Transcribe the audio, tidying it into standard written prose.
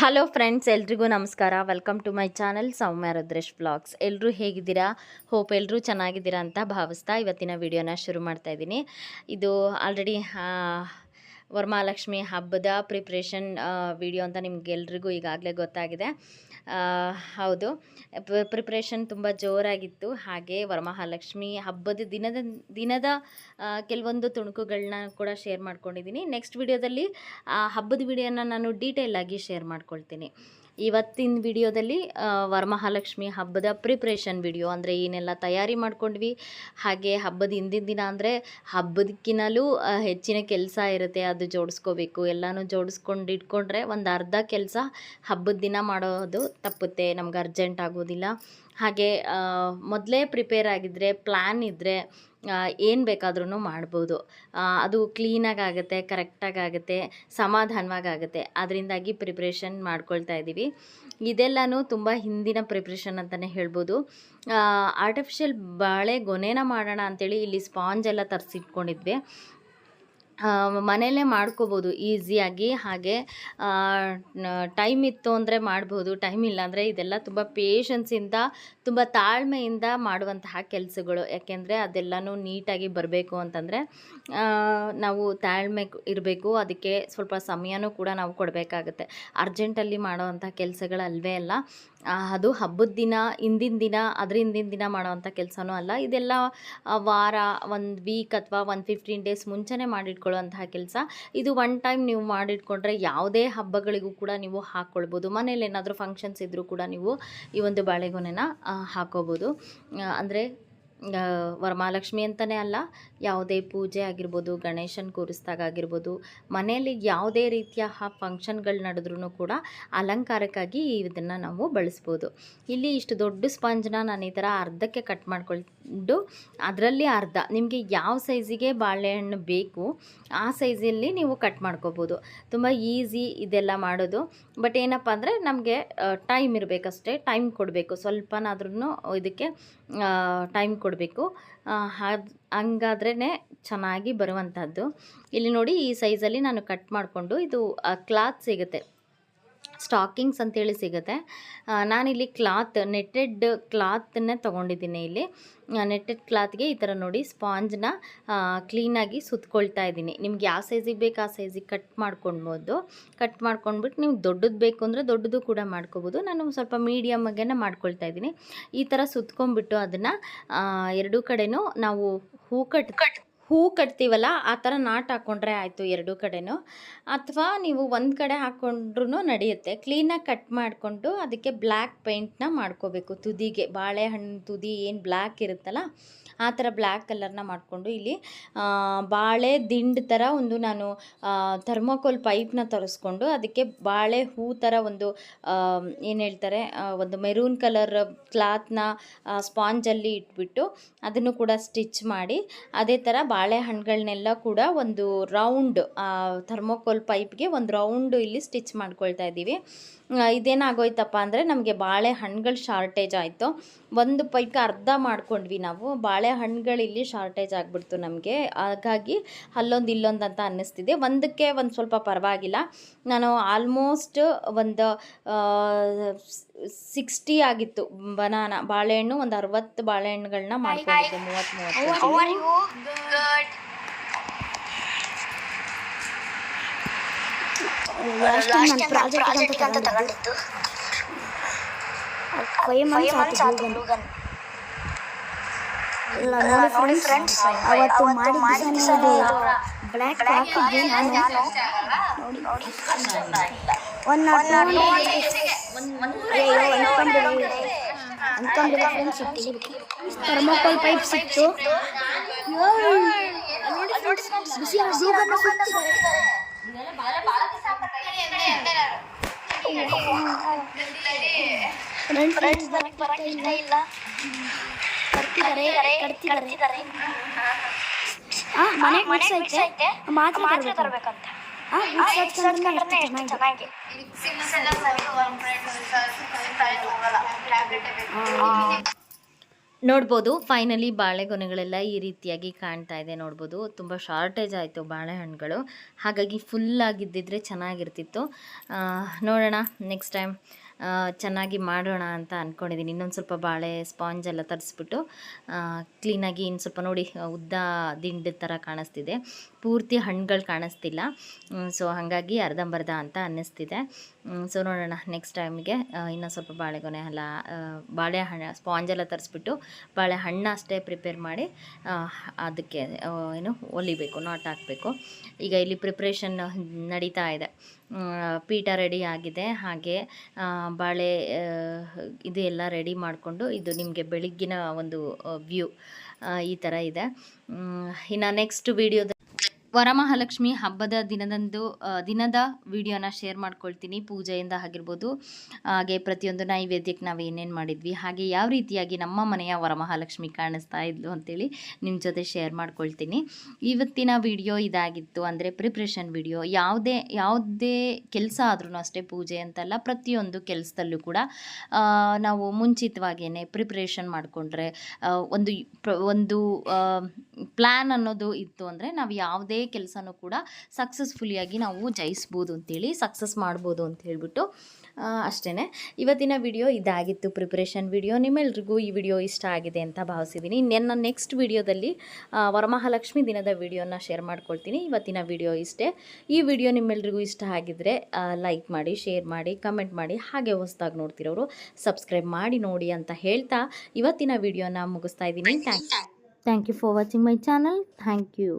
Hello friends, ಎಲ್ರಿಗೂ ನಮಸ್ಕಾರ. Welcome to my channel Soumya Rudresh vlogs. ಎಲ್ಲರೂ ಹೇಗಿದ್ದೀರಾ? ಹೋಪ್ ಎಲ್ಲರೂ ಚೆನ್ನಾಗಿದ್ದೀರಾ ಅಂತ ಭಾವಿಸ್ತಾ ಇವತ್ತಿನ ವಿಡಿಯೋನ ಶುರು ಮಾಡ್ತಾ ಇದ್ದೀನಿ. ಇದು ಆಲ್ರೆಡಿ ವರಮಹಾಲಕ್ಷ್ಮಿ ಹಬ್ಬದ ಪ್ರಿಪ್ರೇಷನ್ ವಿಡಿಯೋ ಅಂತ ನಿಮ್ಗೆಲ್ರಿಗೂ ಈಗಾಗಲೇ ಗೊತ್ತಾಗಿದೆ. ಹೌದು, ಪ್ರಿಪ್ರೇಷನ್ ತುಂಬ ಜೋರಾಗಿತ್ತು. ಹಾಗೆ ವರಮಹಾಲಕ್ಷ್ಮಿ ಹಬ್ಬದ ದಿನದ ಕೆಲವೊಂದು ತುಣುಕುಗಳನ್ನ ಕೂಡ ಶೇರ್ ಮಾಡ್ಕೊಂಡಿದ್ದೀನಿ. ನೆಕ್ಸ್ಟ್ ವಿಡಿಯೋದಲ್ಲಿ ಹಬ್ಬದ ವಿಡಿಯೋನ ನಾನು ಡೀಟೇಲಾಗಿ ಶೇರ್ ಮಾಡ್ಕೊಳ್ತೀನಿ. ಇವತ್ತಿನ ವಿಡಿಯೋದಲ್ಲಿ ವರಮಹಾಲಕ್ಷ್ಮಿ ಹಬ್ಬದ ಪ್ರಿಪ್ರೇಷನ್ ವಿಡಿಯೋ, ಅಂದರೆ ಏನೆಲ್ಲ ತಯಾರಿ ಮಾಡ್ಕೊಂಡ್ವಿ, ಹಾಗೆ ಹಬ್ಬದ ಹಿಂದಿನ ದಿನ ಅಂದರೆ ಹಬ್ಬದಕ್ಕಿಂತಲೂ ಹೆಚ್ಚಿನ ಕೆಲಸ ಇರುತ್ತೆ, ಅದು ಜೋಡಿಸ್ಕೋಬೇಕು. ಎಲ್ಲನೂ ಜೋಡಿಸ್ಕೊಂಡು ಇಟ್ಕೊಂಡ್ರೆ ಒಂದು ಅರ್ಧ ಕೆಲಸ ಹಬ್ಬದ ದಿನ ಮಾಡೋದು ತಪ್ಪುತ್ತೆ, ನಮ್ಗೆ ಅರ್ಜೆಂಟ್ ಆಗೋದಿಲ್ಲ. ಹಾಗೆ ಮೊದಲೇ ಪ್ರಿಪೇರ್ ಆಗಿದ್ದರೆ, ಪ್ಲ್ಯಾನ್ ಇದ್ದರೆ ಏನು ಬೇಕಾದ್ರೂ ಮಾಡ್ಬೋದು. ಅದು ಕ್ಲೀನಾಗಿ ಆಗುತ್ತೆ, ಕರೆಕ್ಟಾಗಿ ಆಗುತ್ತೆ, ಸಮಾಧಾನವಾಗುತ್ತೆ. ಅದರಿಂದಾಗಿ ಪ್ರಿಪ್ರೇಷನ್ ಮಾಡ್ಕೊಳ್ತಾ ಇದ್ದೀವಿ. ಇದೆಲ್ಲನೂ ತುಂಬ ಹಿಂದಿನ ಪ್ರಿಪ್ರೇಷನ್ ಅಂತಲೇ ಹೇಳ್ಬೋದು. ಆರ್ಟಿಫಿಷಿಯಲ್ ಬಾಳೆಗೊನೆನ ಮಾಡೋಣ ಅಂಥೇಳಿ ಇಲ್ಲಿ ಸ್ಪಾಂಜ್ ಎಲ್ಲ ತರಿಸಿಟ್ಕೊಂಡಿದ್ವಿ. ಮನೆಯಲ್ಲೇ ಮಾಡ್ಕೋಬೋದು ಈಸಿಯಾಗಿ. ಹಾಗೆ ಟೈಮ್ ಇತ್ತು ಅಂದರೆ ಮಾಡ್ಬೋದು, ಟೈಮ್ ಇಲ್ಲ ಅಂದರೆ ಇದೆಲ್ಲ ತುಂಬ ಪೇಷನ್ಸಿಂದ, ತುಂಬ ತಾಳ್ಮೆಯಿಂದ ಮಾಡುವಂತಹ ಕೆಲಸಗಳು. ಯಾಕೆಂದರೆ ಅದೆಲ್ಲನೂ ನೀಟಾಗಿ ಬರಬೇಕು ಅಂತಂದರೆ ನಾವು ತಾಳ್ಮೆ ಇರಬೇಕು. ಅದಕ್ಕೆ ಸ್ವಲ್ಪ ಸಮಯನೂ ಕೂಡ ನಾವು ಕೊಡಬೇಕಾಗತ್ತೆ. ಅರ್ಜೆಂಟಲ್ಲಿ ಮಾಡೋವಂಥ ಕೆಲಸಗಳಲ್ವೇ ಅಲ್ಲ. ಅದು ಹಬ್ಬದ ದಿನ, ಹಿಂದಿನ ದಿನ, ಅದ್ರ ಹಿಂದಿನ ದಿನ ಮಾಡೋವಂಥ ಕೆಲಸನೂ ಅಲ್ಲ. ಇದೆಲ್ಲ ವಾರ, ಒಂದು ವೀಕ್ ಅಥವಾ 15 ಡೇಸ್ ಮುಂಚೆನೇ ಮಾಡಿಟ್ಕೊಳ್ಳುವಂತಹ ಕೆಲಸ. ಇದು ಒನ್ ಟೈಮ್ ನೀವು ಮಾಡಿಟ್ಕೊಂಡ್ರೆ ಯಾವುದೇ ಹಬ್ಬಗಳಿಗೂ ಕೂಡ ನೀವು ಹಾಕ್ಕೊಳ್ಬೋದು. ಮನೇಲಿ ಏನಾದರೂ ಫಂಕ್ಷನ್ಸ್ ಇದ್ದರೂ ಕೂಡ ನೀವು ಈ ಒಂದು ಬಾಳೆಗೊನೆನ ಹಾಕೋಬೋದು. ಅಂದರೆ ವರಮಹಾಲಕ್ಷ್ಮಿ ಅಂತಲೇ ಅಲ್ಲ, ಯಾವುದೇ ಪೂಜೆ ಆಗಿರ್ಬೋದು, ಗಣೇಶನ ಕೂರಿಸ್ದಾಗ ಆಗಿರ್ಬೋದು, ಮನೆಯಲ್ಲಿ ಯಾವುದೇ ರೀತಿಯ ಫಂಕ್ಷನ್ಗಳು ನಡೆದ್ರೂ ಕೂಡ ಅಲಂಕಾರಕ್ಕಾಗಿ ಇದನ್ನು ನಾವು ಬಳಸ್ಬೋದು. ಇಲ್ಲಿ ಇಷ್ಟು ದೊಡ್ಡ ಸ್ಪಂಜನ್ನ ನಾನು ಈ ಥರ ಅರ್ಧಕ್ಕೆ ಕಟ್ ಮಾಡಿಕೊಂಡು, ಅದರಲ್ಲಿ ಅರ್ಧ ನಿಮಗೆ ಯಾವ ಸೈಜಿಗೆ ಬಾಳೆಹಣ್ಣು ಬೇಕು ಆ ಸೈಜಲ್ಲಿ ನೀವು ಕಟ್ ಮಾಡ್ಕೋಬೋದು. ತುಂಬ ಈಸಿ ಇದೆಲ್ಲ ಮಾಡೋದು. ಬಟ್ ಏನಪ್ಪ ಅಂದರೆ ನಮಗೆ ಟೈಮ್ ಇರಬೇಕಷ್ಟೇ, ಟೈಮ್ ಕೊಡಬೇಕು, ಸ್ವಲ್ಪನಾದ್ರೂ ಇದಕ್ಕೆ ಟೈಮ್ ಕೊಡಬೇಕು. ಹಂಗಾದ್ರೇ ಚೆನ್ನಾಗಿ ಬರುವಂಥದ್ದು. ಇಲ್ಲಿ ನೋಡಿ, ಈ ಸೈಜಲ್ಲಿ ನಾನು ಕಟ್ ಮಾಡಿಕೊಂಡು, ಇದು ಕ್ಲಾತ್ ಸಿಗುತ್ತೆ, ಸ್ಟಾಕಿಂಗ್ಸ್ ಅಂತೇಳಿ ಸಿಗುತ್ತೆ. ನಾನಿಲ್ಲಿ ನೆಟ್ಟೆಡ್ ಕ್ಲಾತನ್ನೇ ತೊಗೊಂಡಿದ್ದೀನಿ. ಇಲ್ಲಿ ನೆಟ್ಟೆಡ್ ಕ್ಲಾತ್ಗೆ ಈ ಥರ ನೋಡಿ ಸ್ಪಾಂಜನ್ನ ಕ್ಲೀನಾಗಿ ಸುತ್ಕೊಳ್ತಾ ಇದ್ದೀನಿ. ನಿಮ್ಗೆ ಯಾವ ಸೈಜಿಗೆ ಬೇಕು ಆ ಸೈಜಿಗೆ ಕಟ್ ಮಾಡ್ಕೊಳ್ಬೋದು. ಕಟ್ ಮಾಡ್ಕೊಂಡ್ಬಿಟ್ಟು ನೀವು ದೊಡ್ಡದು ಬೇಕು ಅಂದರೆ ದೊಡ್ಡದು ಕೂಡ ಮಾಡ್ಕೋಬೋದು. ನಾನು ಸ್ವಲ್ಪ ಮೀಡಿಯಮ್ಗೆ ಮಾಡ್ಕೊಳ್ತಾ ಇದ್ದೀನಿ. ಈ ಥರ ಸುತ್ಕೊಂಡ್ಬಿಟ್ಟು ಅದನ್ನು ಎರಡೂ ಕಡೆನೂ ನಾವು ಹೂ ಕಟ್ತೀವಲ್ಲ ಆ ಥರ ನಾಟ್ ಹಾಕ್ಕೊಂಡ್ರೆ ಆಯಿತು ಎರಡೂ ಕಡೆನೂ. ಅಥವಾ ನೀವು ಒಂದು ಕಡೆ ಹಾಕ್ಕೊಂಡ್ರೂ ನಡೆಯುತ್ತೆ. ಕ್ಲೀನಾಗಿ ಕಟ್ ಮಾಡಿಕೊಂಡು ಅದಕ್ಕೆ ಬ್ಲ್ಯಾಕ್ ಪೇಂಟ್ನ ಮಾಡ್ಕೋಬೇಕು. ತುದಿಗೆ ಬಾಳೆಹಣ್ಣು ತುದಿ ಏನು ಬ್ಲ್ಯಾಕ್ ಇರುತ್ತಲ್ಲ ಆ ಥರ ಬ್ಲ್ಯಾಕ್ ಕಲರ್ನ ಮಾಡಿಕೊಂಡು, ಇಲ್ಲಿ ಬಾಳೆ ದಿಂಡು ಥರ ಒಂದು ನಾನು ಥರ್ಮೋಕೋಲ್ ಪೈಪ್ನ ತರಿಸ್ಕೊಂಡು ಅದಕ್ಕೆ ಬಾಳೆ ಹೂ ಥರ ಒಂದು ಏನು ಹೇಳ್ತಾರೆ, ಒಂದು ಮೆರೂನ್ ಕಲರ್ ಕ್ಲಾತ್ನ ಸ್ಪಾಂಜಲ್ಲಿ ಇಟ್ಬಿಟ್ಟು ಅದನ್ನು ಕೂಡ ಸ್ಟಿಚ್ ಮಾಡಿ, ಅದೇ ಥರ ಬಾಳೆಹಣ್ಣುಗಳನ್ನೆಲ್ಲ ಕೂಡ ಒಂದು ರೌಂಡ್ ಥರ್ಮೋಕೋಲ್ ಪೈಪ್ಗೆ ಒಂದು ರೌಂಡು ಇಲ್ಲಿ ಸ್ಟಿಚ್ ಮಾಡ್ಕೊಳ್ತಾ ಇದ್ದೀವಿ. ಇದೇನಾಗೋಯ್ತಪ್ಪ ಅಂದರೆ ನಮಗೆ ಬಾಳೆಹಣ್ಣುಗಳು ಶಾರ್ಟೇಜ್ ಆಯಿತು. ಒಂದು ಪೈಪ್ಗೆ ಅರ್ಧ ಮಾಡ್ಕೊಂಡ್ವಿ ನಾವು. ಬಾಳೆಹಣ್ಣುಗಳು ಇಲ್ಲಿ ಶಾರ್ಟೇಜ್ ಆಗಿಬಿಡ್ತು ನಮಗೆ. ಹಾಗಾಗಿ ಅಲ್ಲೊಂದು ಇಲ್ಲೊಂದು ಅಂತ ಅನ್ನಿಸ್ತಿದೆ. ಒಂದಕ್ಕೆ ಒಂದು ಸ್ವಲ್ಪ ಪರವಾಗಿಲ್ಲ. ನಾನು ಆಲ್ಮೋಸ್ಟ್ ಒಂದು 60 ಆಗಿತ್ತು ಬಾಳೆಹಣ್ಣು, ಒಂದು 60 ಬಾಳೆಹಣ್ಣುಗಳನ್ನ ಮಾಡ್ಕೊಂಡಿದ್ದೆ. 30 ಪ್ರಾಜೆಕ್ಟ್ ಅಂತ ತಗೊಂಡಿದ್ದು ನೋಡಿ ಫ್ರೆಂಡ್ಸ್, ಅವತ್ತು ಮಾಡಿದ್ದು ಬ್ಲ್ಯಾಕ್ ಹಾಕಿದ್ದೆ ನಾನು. ಅನ್ಕೊಂಡಿಲ್ಲ ಫ್ರೆಂಡ್ಸ್, ಥರ್ಮೋಕೋಲ್ ಪೈಪ್ ಸಿಕ್ತು. ಮಾತ್ರ ತರಬೇಕಂತ ಚೆನ್ನಾಗಿ. ನೋಡ್ಬೋದು ಫೈನಲಿ ಬಾಳೆಗೊನೆಗಳೆಲ್ಲ ಈ ರೀತಿಯಾಗಿ ಕಾಣ್ತಾ ಇದೆ. ನೋಡ್ಬೋದು ತುಂಬ ಶಾರ್ಟೇಜ್ ಆಯಿತು ಬಾಳೆಹಣ್ಣುಗಳು, ಹಾಗಾಗಿ ಫುಲ್ ಆಗಿದ್ದಿದ್ರೆ ಚೆನ್ನಾಗಿರ್ತಿತ್ತು. ನೋಡೋಣ ನೆಕ್ಸ್ಟ್ ಟೈಮ್ ಚೆನ್ನಾಗಿ ಮಾಡೋಣ ಅಂತ ಅಂದ್ಕೊಂಡಿದ್ದೀನಿ. ಇನ್ನೊಂದು ಸ್ವಲ್ಪ ಬಾಳೆ ಸ್ಪಾಂಜ್ ಎಲ್ಲ ತರಿಸ್ಬಿಟ್ಟು ಕ್ಲೀನಾಗಿ ಇನ್ನು ಸ್ವಲ್ಪ ನೋಡಿ ಉದ್ದ ದಿಂಡು ಥರ ಕಾಣಿಸ್ತಿದೆ, ಪೂರ್ತಿ ಹಣ್ಣುಗಳು ಕಾಣಿಸ್ತಿಲ್ಲ. ಸೊ ಹಾಗಾಗಿ ಅರ್ಧಂಬರ್ಧ ಅಂತ ಅನ್ನಿಸ್ತಿದೆ. ಸೊ ನೋಡೋಣ ನೆಕ್ಸ್ಟ್ ಟೈಮ್ಗೆ ಇನ್ನೂ ಸ್ವಲ್ಪ ಬಾಳೆಗೊನೆ ಎಲ್ಲ ಬಾಳೆಹಣ್ಣು ಸ್ಪಾಂಜ್ ಎಲ್ಲ ತರಿಸ್ಬಿಟ್ಟು ಬಾಳೆಹಣ್ಣು ಅಷ್ಟೇ ಪ್ರಿಪೇರ್ ಮಾಡಿ ಅದಕ್ಕೆ ಏನು ಹೊಲಿಬೇಕು, ನಾಟ್ ಹಾಕಬೇಕು. ಈಗ ಇಲ್ಲಿ ಪ್ರಿಪ್ರೇಷನ್ ನಡೀತಾ ಇದೆ. ಪೀಠ ರೆಡಿ ಆಗಿದೆ, ಹಾಗೆ ಬಾಳೆ ಇದು ಎಲ್ಲ ರೆಡಿ ಮಾಡಿಕೊಂಡು, ಇದು ನಿಮಗೆ ಬೆಳಗ್ಗಿನ ಒಂದು ವ್ಯೂ ಈ ಥರ ಇದೆ. ಇನ್ನು ನೆಕ್ಸ್ಟ್ ವೀಡಿಯೋದ ವರಮಹಾಲಕ್ಷ್ಮಿ ಹಬ್ಬದ ದಿನದ ವಿಡಿಯೋನ ಶೇರ್ ಮಾಡ್ಕೊಳ್ತೀನಿ. ಪೂಜೆಯಿಂದ ಆಗಿರ್ಬೋದು, ಹಾಗೆ ಪ್ರತಿಯೊಂದು ನೈವೇದ್ಯಕ್ಕೆ ನಾವು ಏನೇನು ಮಾಡಿದ್ವಿ, ಹಾಗೆ ಯಾವ ರೀತಿಯಾಗಿ ನಮ್ಮ ಮನೆಯ ವರಮಹಾಲಕ್ಷ್ಮಿ ಕಾಣಿಸ್ತಾ ಇದ್ಲು ಅಂತೇಳಿ ನಿಮ್ಮ ಜೊತೆ ಶೇರ್ ಮಾಡ್ಕೊಳ್ತೀನಿ. ಇವತ್ತಿನ ವಿಡಿಯೋ ಇದಾಗಿತ್ತು, ಅಂದರೆ ಪ್ರಿಪ್ರೇಷನ್ ವಿಡಿಯೋ. ಯಾವುದೇ ಕೆಲಸ ಆದ್ರೂ ಅಷ್ಟೇ, ಪೂಜೆ ಅಂತಲ್ಲ, ಪ್ರತಿಯೊಂದು ಕೆಲಸದಲ್ಲೂ ಕೂಡ ನಾವು ಮುಂಚಿತವಾಗಿಯೇ ಪ್ರಿಪ್ರೇಷನ್ ಮಾಡಿಕೊಂಡ್ರೆ, ಒಂದು ಪ್ಲ್ಯಾನ್ ಅನ್ನೋದು ಇತ್ತು ಅಂದರೆ ನಾವು ಯಾವುದೇ ಕೆಲಸನೂ ಕೂಡ ಸಕ್ಸಸ್ಫುಲಿಯಾಗಿ ನಾವು ಜಯಿಸ್ಬೋದು ಅಂತೇಳಿ, ಸಕ್ಸಸ್ ಮಾಡ್ಬೋದು ಅಂತ ಹೇಳ್ಬಿಟ್ಟು ಅಷ್ಟೇ. ಇವತ್ತಿನ ವಿಡಿಯೋ ಇದಾಗಿತ್ತು, ಪ್ರಿಪ್ರೇಷನ್ ವಿಡಿಯೋ. ನಿಮ್ಮೆಲ್ರಿಗೂ ಈ ವಿಡಿಯೋ ಇಷ್ಟ ಆಗಿದೆ ಅಂತ ಭಾವಿಸಿದ್ದೀನಿ. ನನ್ನ ನೆಕ್ಸ್ಟ್ ವಿಡಿಯೋದಲ್ಲಿ ವರಮಹಾಲಕ್ಷ್ಮಿ ದಿನದ ವಿಡಿಯೋನ ಶೇರ್ ಮಾಡ್ಕೊಳ್ತೀನಿ. ಇವತ್ತಿನ ವಿಡಿಯೋ ಇಷ್ಟೇ. ಈ ವಿಡಿಯೋ ನಿಮ್ಮೆಲ್ರಿಗೂ ಇಷ್ಟ ಆಗಿದ್ದರೆ ಲೈಕ್ ಮಾಡಿ, ಶೇರ್ ಮಾಡಿ, ಕಮೆಂಟ್ ಮಾಡಿ, ಹಾಗೆ ಹೊಸದಾಗಿ ನೋಡ್ತಿರೋರು ಸಬ್ಸ್ಕ್ರೈಬ್ ಮಾಡಿ ನೋಡಿ ಅಂತ ಹೇಳ್ತಾ ಇವತ್ತಿನ ವಿಡಿಯೋನ ಮುಗಿಸ್ತಾ ಇದ್ದೀನಿ. Thank you for watching my channel. Thank you.